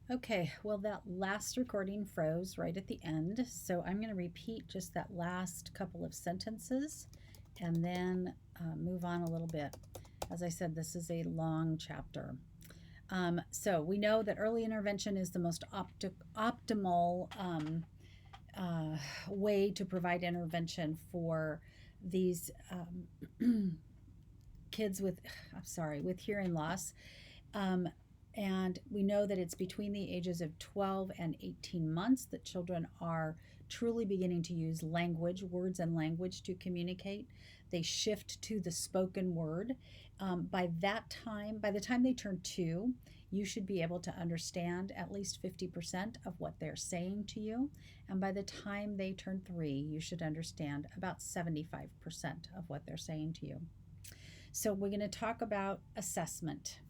Okay, well, that last recording froze right at the end, so I'm going to repeat just that last couple of sentences and then move on a little bit. As I said, this is a long chapter. So we know that early intervention is the most optimal way to provide intervention for these kids with, I'm sorry, with hearing loss. Um, and we know that it's between the ages of 12 and 18 months that children are truly beginning to use language, words and language to communicate. They shift to the spoken word. By the time they turn 2, you should be able to understand at least 50% of what they're saying to you. And by the time they turn 3, you should understand about 75% of what they're saying to you. So we're going to talk about assessment.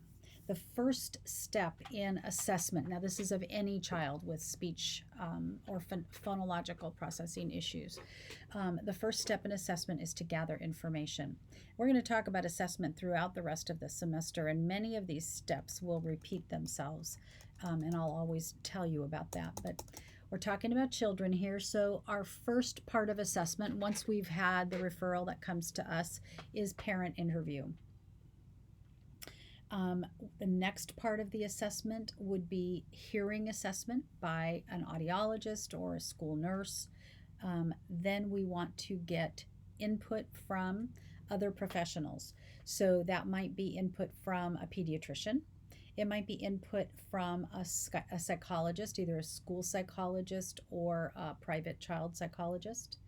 The first step in assessment, now this is of any child with speech or phonological processing issues. The first step in assessment is to gather information. We're going to talk about assessment throughout the rest of the semester, and many of these steps will repeat themselves, and I'll always tell you about that. But we're talking about children here, so our first part of assessment, once we've had the referral that comes to us, is parent interview. The next part of the assessment would be hearing assessment by an audiologist or a school nurse. Then we want to get input from other professionals. So that might be input from a pediatrician. It might be input from a psychologist, either a school psychologist or a private child psychologist.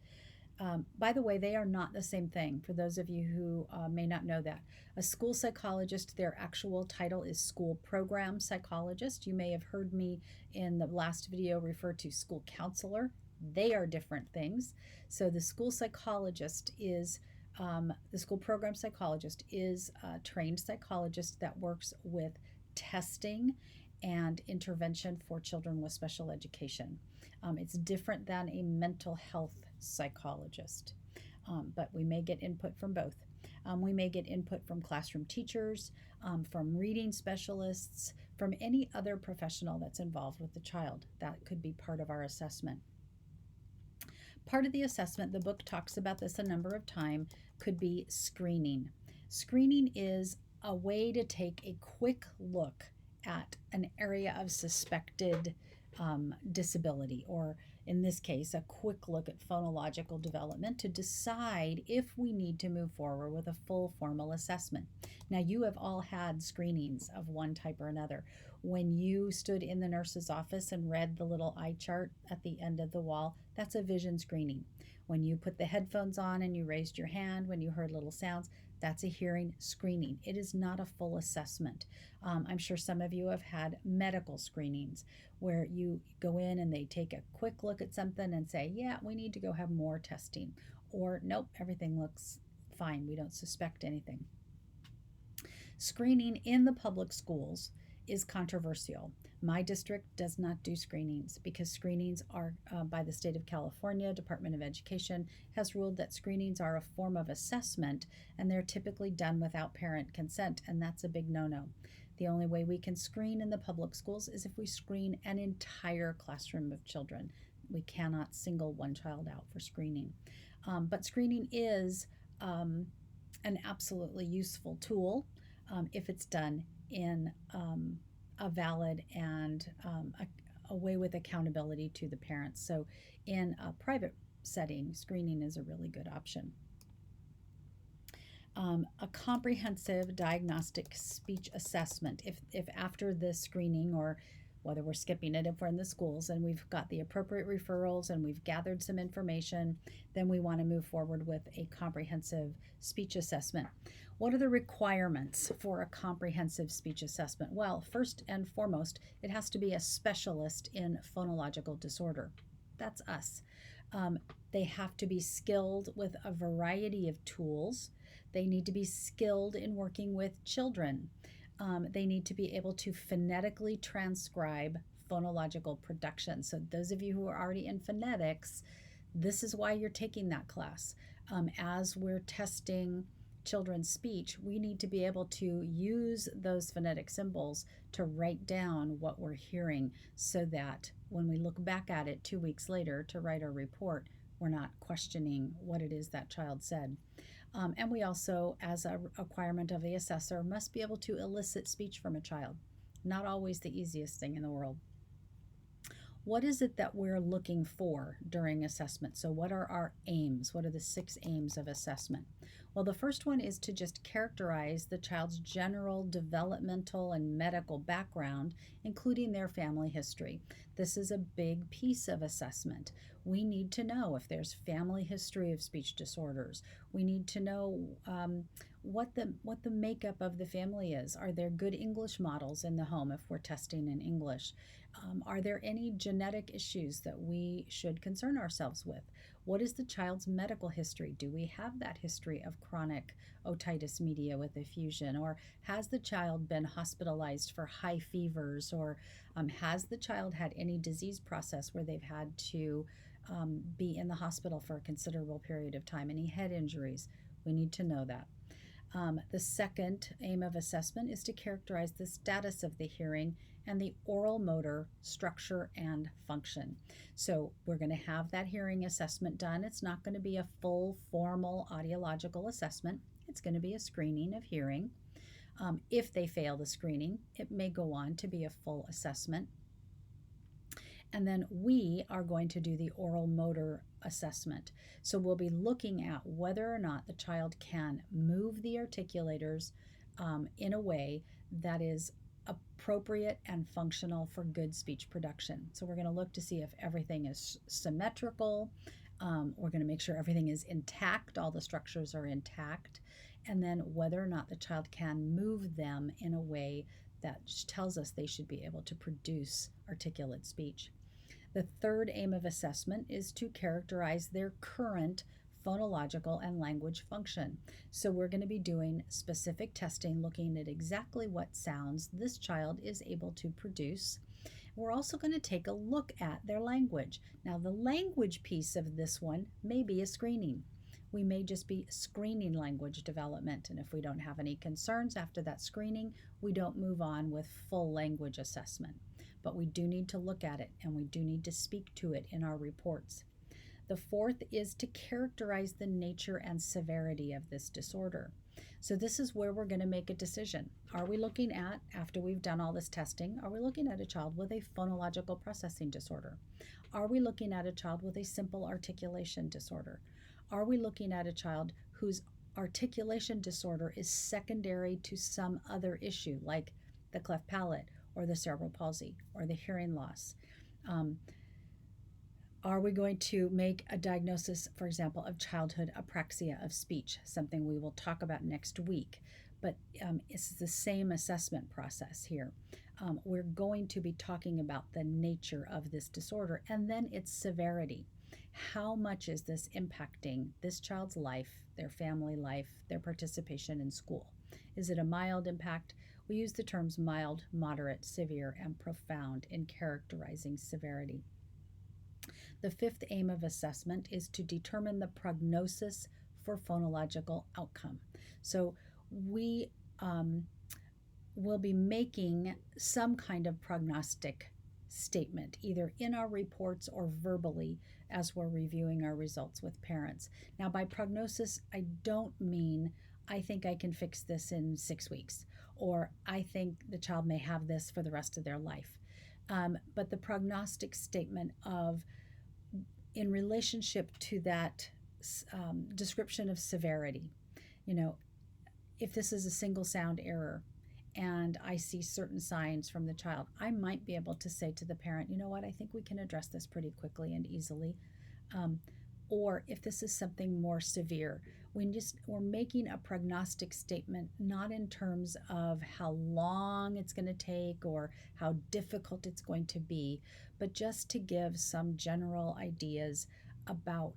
By the way, they are not the same thing, for those of you who may not know that. A school psychologist, their actual title is school program psychologist. You may have heard me in the last video refer to school counselor. They are different things. So the school psychologist is, the school program psychologist is a trained psychologist that works with testing and intervention for children with special education. It's different than a mental health psychologist, but we may get input from both. We may get input from classroom teachers, from reading specialists, from any other professional that's involved with the child. That could be part of our assessment. Part of the assessment, the book talks about this a number of times, could be screening. Screening is a way to take a quick look at an area of suspected disability, or in this case, a quick look at phonological development to decide if we need to move forward with a full formal assessment. Now, you have all had screenings of one type or another. When you stood in the nurse's office and read the little eye chart at the end of the wall, that's a vision screening. When you put the headphones on and you raised your hand when you heard little sounds, that's a hearing screening. It is not a full assessment. I'm sure some of you have had medical screenings where you go in and they take a quick look at something and say, yeah, we need to go have more testing. Or, nope, everything looks fine. We don't suspect anything. Screening in the public schools is controversial. My district does not do screenings because screenings are by the state of California. Department of Education has ruled that screenings are a form of assessment and they're typically done without parent consent, and that's a big no-no. The only way we can screen in the public schools is if we screen an entire classroom of children. We cannot single one child out for screening. But screening is an absolutely useful tool if it's done in a valid and a way with accountability to the parents. So in a private setting, screening is a really good option. A comprehensive diagnostic speech assessment. If after the screening, or whether we're skipping it if we're in the schools and we've got the appropriate referrals and we've gathered some information, then we want to move forward with a comprehensive speech assessment. What are the requirements for a comprehensive speech assessment? Well, first and foremost, it has to be a specialist in phonological disorder. That's us. They have to be skilled with a variety of tools. They need to be skilled in working with children. They need to be able to phonetically transcribe phonological production. So those of you who are already in phonetics, this is why you're taking that class. As we're testing children's speech, we need to be able to use those phonetic symbols to write down what we're hearing so that when we look back at it 2 weeks later to write our report, we're not questioning what it is that child said. And we also, as a requirement of the assessor, must be able to elicit speech from a child. Not always the easiest thing in the world. What is it that we're looking for during assessment? So, what are our aims? What are the 6 aims of assessment? Well, the first one is to just characterize the child's general developmental and medical background, including their family history. This is a big piece of assessment. We need to know if there's family history of speech disorders. We need to know what the makeup of the family is. Are there good English models in the home if we're testing in English? Are there any genetic issues that we should concern ourselves with? What is the child's medical history? Do we have that history of chronic otitis media with effusion? Or has the child been hospitalized for high fevers? Or has the child had any disease process where they've had to be in the hospital for a considerable period of time? Any head injuries? We need to know that. The second aim of assessment is to characterize the status of the hearing and the oral motor structure and function. So we're going to have that hearing assessment done. It's not going to be a full formal audiological assessment. It's going to be a screening of hearing. If they fail the screening, it may go on to be a full assessment. And then we are going to do the oral motor assessment. So we'll be looking at whether or not the child can move the articulators in a way that is appropriate and functional for good speech production. So we're going to look to see if everything is symmetrical. We're going to make sure everything is intact, all the structures are intact, and then whether or not the child can move them in a way that tells us they should be able to produce articulate speech. The third aim of assessment is to characterize their current phonological and language function. So we're going to be doing specific testing, looking at exactly what sounds this child is able to produce. We're also going to take a look at their language. Now, the language piece of this one may be a screening. We may just be screening language development, and if we don't have any concerns after that screening, we don't move on with full language assessment. But we do need to look at it, and we do need to speak to it in our reports. The fourth is to characterize the nature and severity of this disorder. So this is where we're going to make a decision. Are we looking at, after we've done all this testing, are we looking at a child with a phonological processing disorder? Are we looking at a child with a simple articulation disorder? Are we looking at a child whose articulation disorder is secondary to some other issue, like the cleft palate or the cerebral palsy or the hearing loss? Are we going to make a diagnosis, for example, of childhood apraxia of speech, something we will talk about next week? But it's the same assessment process here. We're going to be talking about the nature of this disorder and then its severity. How much is this impacting this child's life, their family life, their participation in school? Is it a mild impact? We use the terms mild, moderate, severe, and profound in characterizing severity. The fifth aim of assessment is to determine the prognosis for phonological outcome. So we will be making some kind of prognostic statement, either in our reports or verbally as we're reviewing our results with parents. Now, by prognosis, I don't mean I think I can fix this in 6 weeks, or I think the child may have this for the rest of their life. But the prognostic statement of, in relationship to that description of severity, if this is a single sound error and I see certain signs from the child, I might be able to say to the parent, you know what, I think we can address this pretty quickly and easily. Or if this is something more severe, we're making a prognostic statement, not in terms of how long it's going to take or how difficult it's going to be, but just to give some general ideas about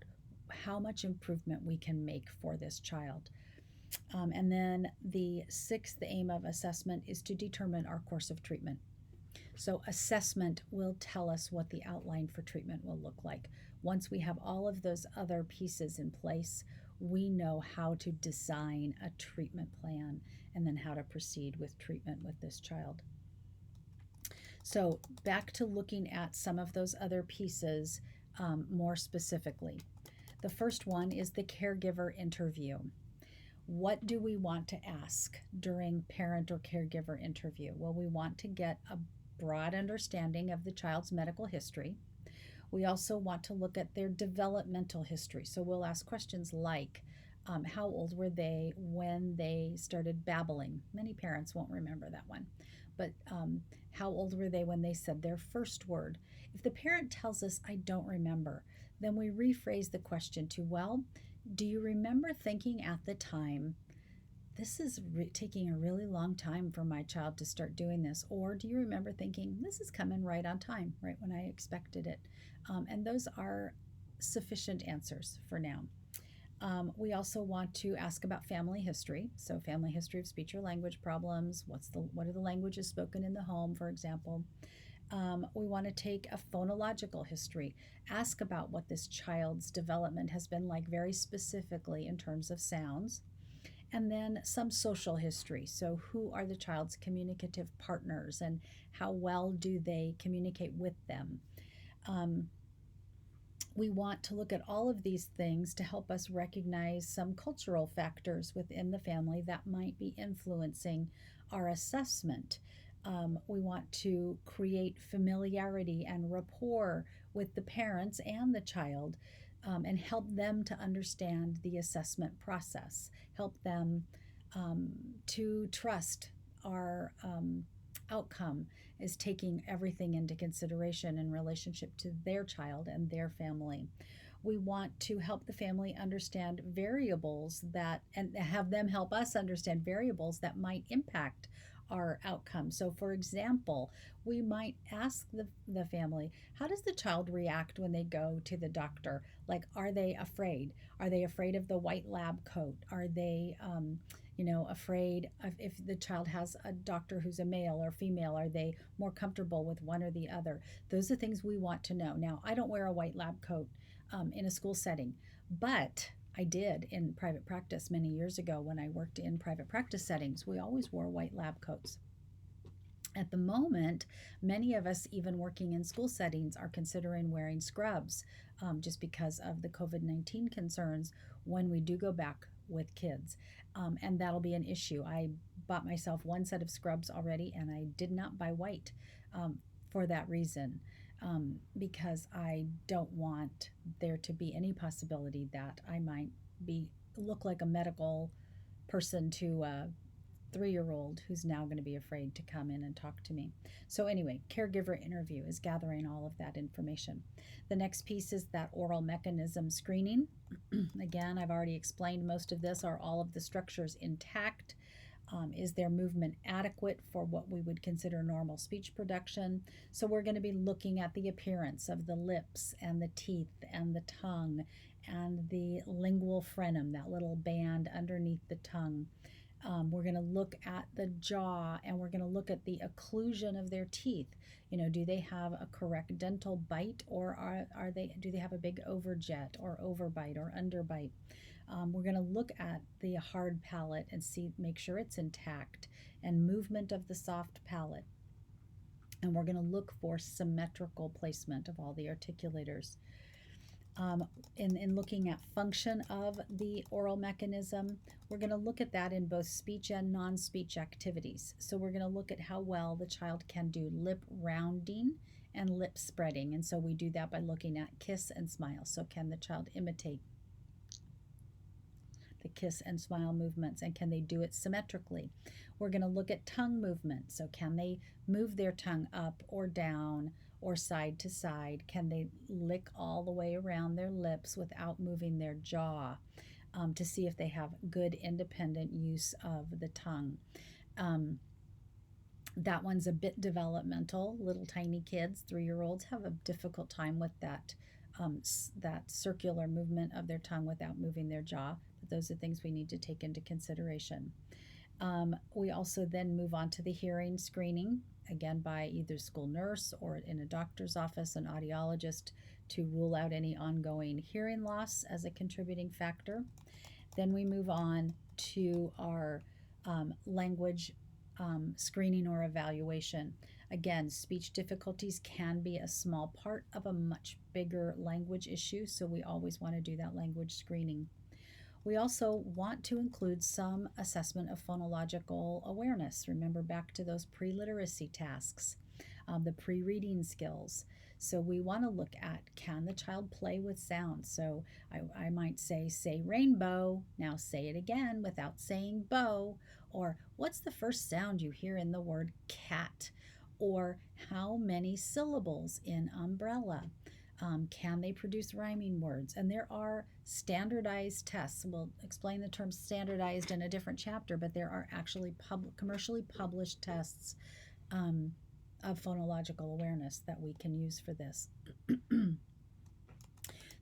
how much improvement we can make for this child. And then the sixth aim of assessment is to determine our course of treatment. So assessment will tell us what the outline for treatment will look like. Once we have all of those other pieces in place, we know how to design a treatment plan and then how to proceed with treatment with this child. So back to looking at some of those other pieces more specifically. The first one is the caregiver interview. What do we want to ask during parent or caregiver interview? Well, we want to get a broad understanding of the child's medical history. We also want to look at their developmental history. So we'll ask questions like, how old were they when they started babbling? Many parents won't remember that one. But how old were they when they said their first word? If the parent tells us, I don't remember, then we rephrase the question to, well, do you remember thinking at the time, this is taking a really long time for my child to start doing this? Or do you remember thinking, this is coming right on time, right when I expected it? And those are sufficient answers for now. We also want to ask about family history. So family history of speech or language problems. What are the languages spoken in the home, for example? We want to take a phonological history, ask about what this child's development has been like very specifically in terms of sounds, and then some social history. So who are the child's communicative partners and how well do they communicate with them? We want to look at all of these things to help us recognize some cultural factors within the family that might be influencing our assessment. We want to create familiarity and rapport with the parents and the child and help them to understand the assessment process, help them to trust our outcome is taking everything into consideration in relationship to their child and their family. We want to help the family understand variables that, and have them help us understand variables that might impact our outcome. So, for example, we might ask the family, how does the child react when they go to the doctor? Like, are they afraid? Are they afraid of the white lab coat? Are they, afraid of if the child has a doctor who's a male or female? Are they more comfortable with one or the other? Those are things we want to know. Now, I don't wear a white lab coat in a school setting, but I did in private practice many years ago when I worked in private practice settings. We always wore white lab coats. At the moment, many of us, even working in school settings, are considering wearing scrubs just because of the COVID-19 concerns when we do go back with kids. And that'll be an issue. I bought myself one set of scrubs already, and I did not buy white for that reason. Because I don't want there to be any possibility that I might look like a medical person to a 3-year-old who's now going to be afraid to come in and talk to me. So anyway, caregiver interview is gathering all of that information. The next piece is that oral mechanism screening. Again, I've already explained most of this. Are all of the structures intact? Is their movement adequate for what we would consider normal speech production? So we're going to be looking at the appearance of the lips and the teeth and the tongue and the lingual frenum, that little band underneath the tongue. We're going to look at the jaw, and we're going to look at the occlusion of their teeth. Do they have a correct dental bite, or do they have a big overjet or overbite or underbite? We're going to look at the hard palate and make sure it's intact, and movement of the soft palate. And we're going to look for symmetrical placement of all the articulators. In looking at function of the oral mechanism, we're going to look at that in both speech and non-speech activities. So we're going to look at how well the child can do lip rounding and lip spreading. And so we do that by looking at kiss and smile. So can the child imitate the kiss and smile movements, and can they do it symmetrically? We're going to look at tongue movement. So can they move their tongue up or down or side to side? Can they lick all the way around their lips without moving their jaw, to see if they have good independent use of the tongue? That one's a bit developmental. Little tiny kids, 3-year-olds, have a difficult time with that circular movement of their tongue without moving their jaw. But those are things we need to take into consideration. We also then move on to the hearing screening, again by either school nurse or in a doctor's office, an audiologist, to rule out any ongoing hearing loss as a contributing factor. Then we move on to our language screening or evaluation. Again, speech difficulties can be a small part of a much bigger language issue, so we always want to do that language screening. We also want to include some assessment of phonological awareness. Remember back to those pre-literacy tasks, the pre-reading skills. So we want to look at, can the child play with sound? So I might say rainbow, now say it again without saying bow. Or what's the first sound you hear in the word cat? Or how many syllables in umbrella? Can they produce rhyming words? And there are standardized tests. We'll explain the term standardized in a different chapter, but there are actually commercially published tests of phonological awareness that we can use for this.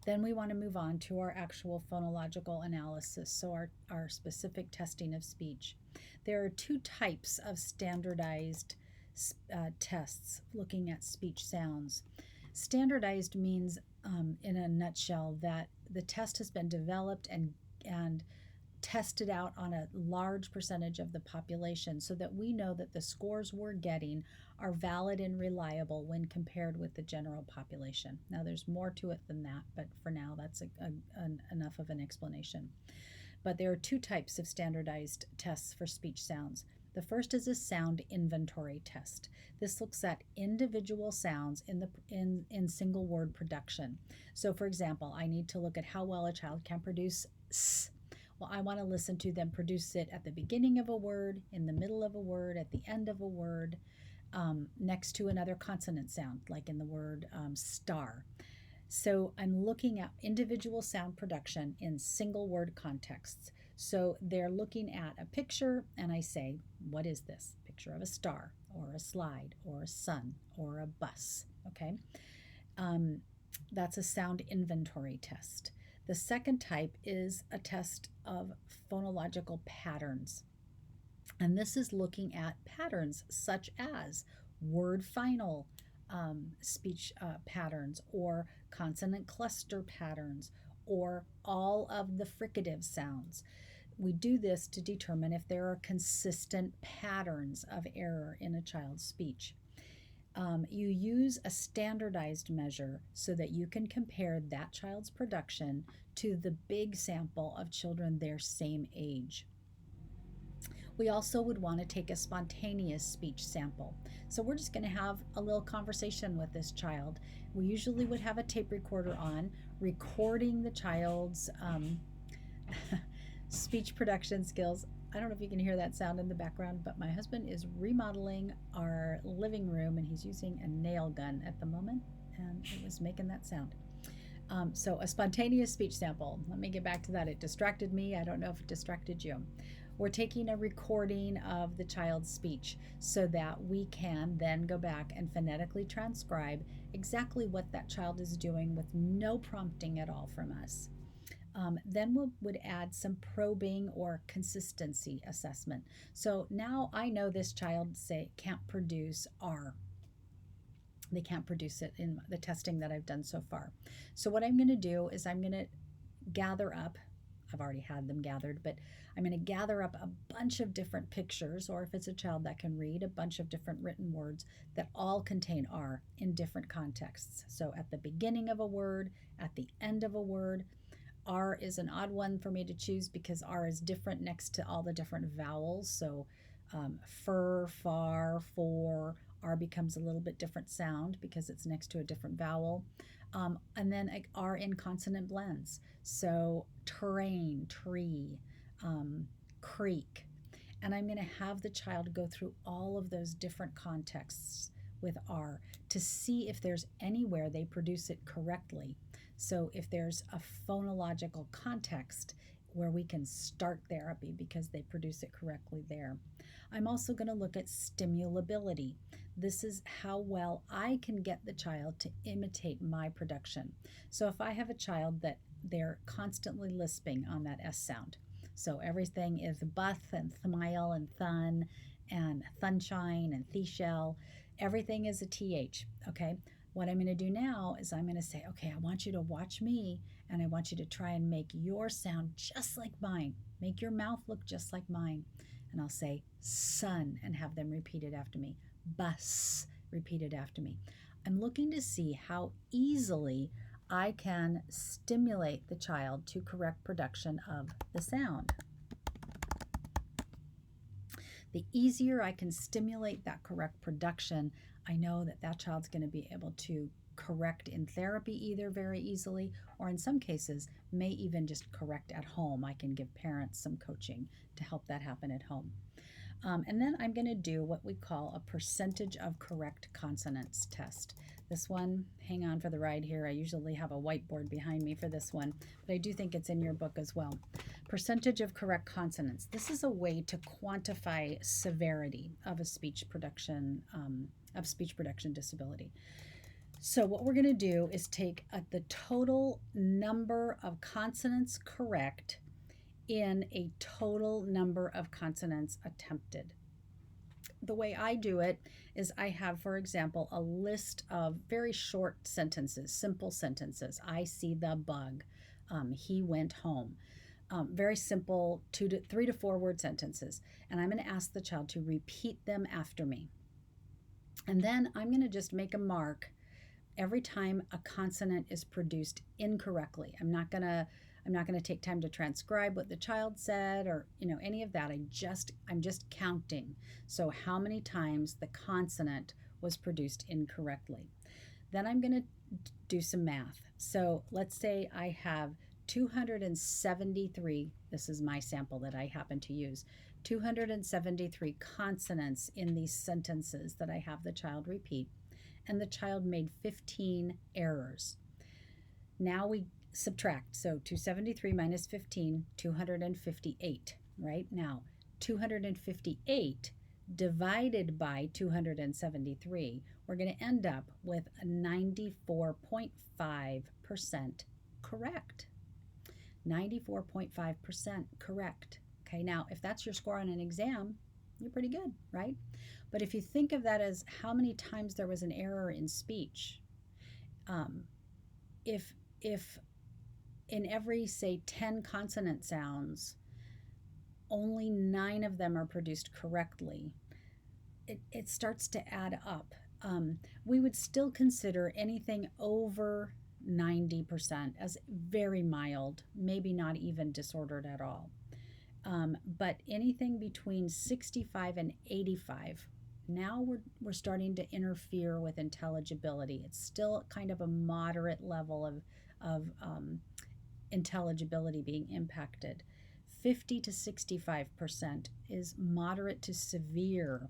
Then we want to move on to our actual phonological analysis, so our specific testing of speech. There are two types of standardized tests looking at speech sounds. Standardized means, in a nutshell, that the test has been developed and tested out on a large percentage of the population so that we know that the scores we're getting are valid and reliable when compared with the general population. Now, there's more to it than that, but for now, that's enough of an explanation. But there are two types of standardized tests for speech sounds. The first is a sound inventory test. This looks at individual sounds in single word production. So, for example, I need to look at how well a child can produce s. Well, I want to listen to them produce it at the beginning of a word, in the middle of a word, at the end of a word, next to another consonant sound, like in the word star. So I'm looking at individual sound production in single word contexts. So they're looking at a picture, and I say, what is this? Picture of a star, or a slide, or a sun, or a bus, okay? That's a sound inventory test. The second type is a test of phonological patterns. And this is looking at patterns such as word final speech patterns, or consonant cluster patterns, or all of the fricative sounds. We do this to determine if there are consistent patterns of error in a child's speech. You use a standardized measure so that you can compare that child's production to the big sample of children their same age. We also would want to take a spontaneous speech sample. So we're just going to have a little conversation with this child. We usually would have a tape recorder on, recording the child's speech production skills. I don't know if you can hear that sound in the background, but my husband is remodeling our living room, and he's using a nail gun at the moment, and it was making that sound. So a spontaneous speech sample. Let me get back to that. It distracted me. I don't know if it distracted you. We're taking a recording of the child's speech so that we can then go back and phonetically transcribe exactly what that child is doing with no prompting at all from us. Then we would add some probing or consistency assessment. So now I know this child can't produce R. They can't produce it in the testing that I've done so far. So what I'm going to do is I'm going to gather up, I've already had them gathered, but I'm going to gather up a bunch of different pictures, or if it's a child that can read, a bunch of different written words that all contain R in different contexts. So at the beginning of a word, at the end of a word. R is an odd one for me to choose because R is different next to all the different vowels. So fur, far, for, R becomes a little bit different sound because it's next to a different vowel. And then R in consonant blends. So terrain, tree, creek. And I'm going to have the child go through all of those different contexts with R to see if there's anywhere they produce it correctly. So if there's a phonological context where we can start therapy because they produce it correctly there. I'm also going to look at stimulability. This is how well I can get the child to imitate my production. So if I have a child that they're constantly lisping on that S sound, so everything is buth and smile and thun and thunshine and theshell, everything is a TH, okay? What I'm going to do now is I'm going to say, okay, I want you to watch me, and I want you to try and make your sound just like mine. Make your mouth look just like mine. And I'll say sun and have them repeat it after me. Bus, repeat it after me. I'm looking to see how easily I can stimulate the child to correct production of the sound. The easier I can stimulate that correct production, I know that that child's going to be able to correct in therapy either very easily, or in some cases may even just correct at home. I can give parents some coaching to help that happen at home. And then I'm going to do what we call a percentage of correct consonants test. This one, hang on for the ride here. I usually have a whiteboard behind me for this one, but I do think it's in your book as well. Percentage of correct consonants. This is a way to quantify severity of a speech production disability. So what we're going to do is take the total number of consonants correct in a total number of consonants attempted. The way I do it is I have, for example, a list of very short sentences, simple sentences. I see the bug. He went home. Very simple 3 to 4 word sentences. And I'm going to ask the child to repeat them after me. And then I'm going to just make a mark every time a consonant is produced incorrectly. I'm not going to take time to transcribe what the child said or any of that. I'm just counting. So how many times the consonant was produced incorrectly. Then I'm going to do some math. So let's say I have 273, this is my sample that I happen to use, 273 consonants in these sentences that I have the child repeat, and the child made 15 errors. Now we subtract. So 273 minus 15, 258, right? Now 258 divided by 273, we're going to end up with a 94.5% correct. 94.5% correct. Okay, now if that's your score on an exam, you're pretty good, right? But if you think of that as how many times there was an error in speech, if in every, say, 10 consonant sounds, only 9 of them are produced correctly, it starts to add up. We would still consider anything over 90% as very mild, maybe not even disordered at all. But anything between 65 and 85, now we're starting to interfere with intelligibility. It's still kind of a moderate level of intelligibility being impacted. 50 to 65% is moderate to severe,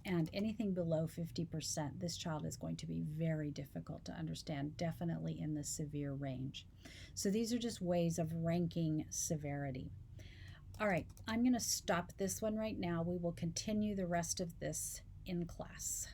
and anything below 50%, this child is going to be very difficult to understand, definitely in the severe range. So these are just ways of ranking severity. All right, I'm going to stop this one right now. We will continue the rest of this in class.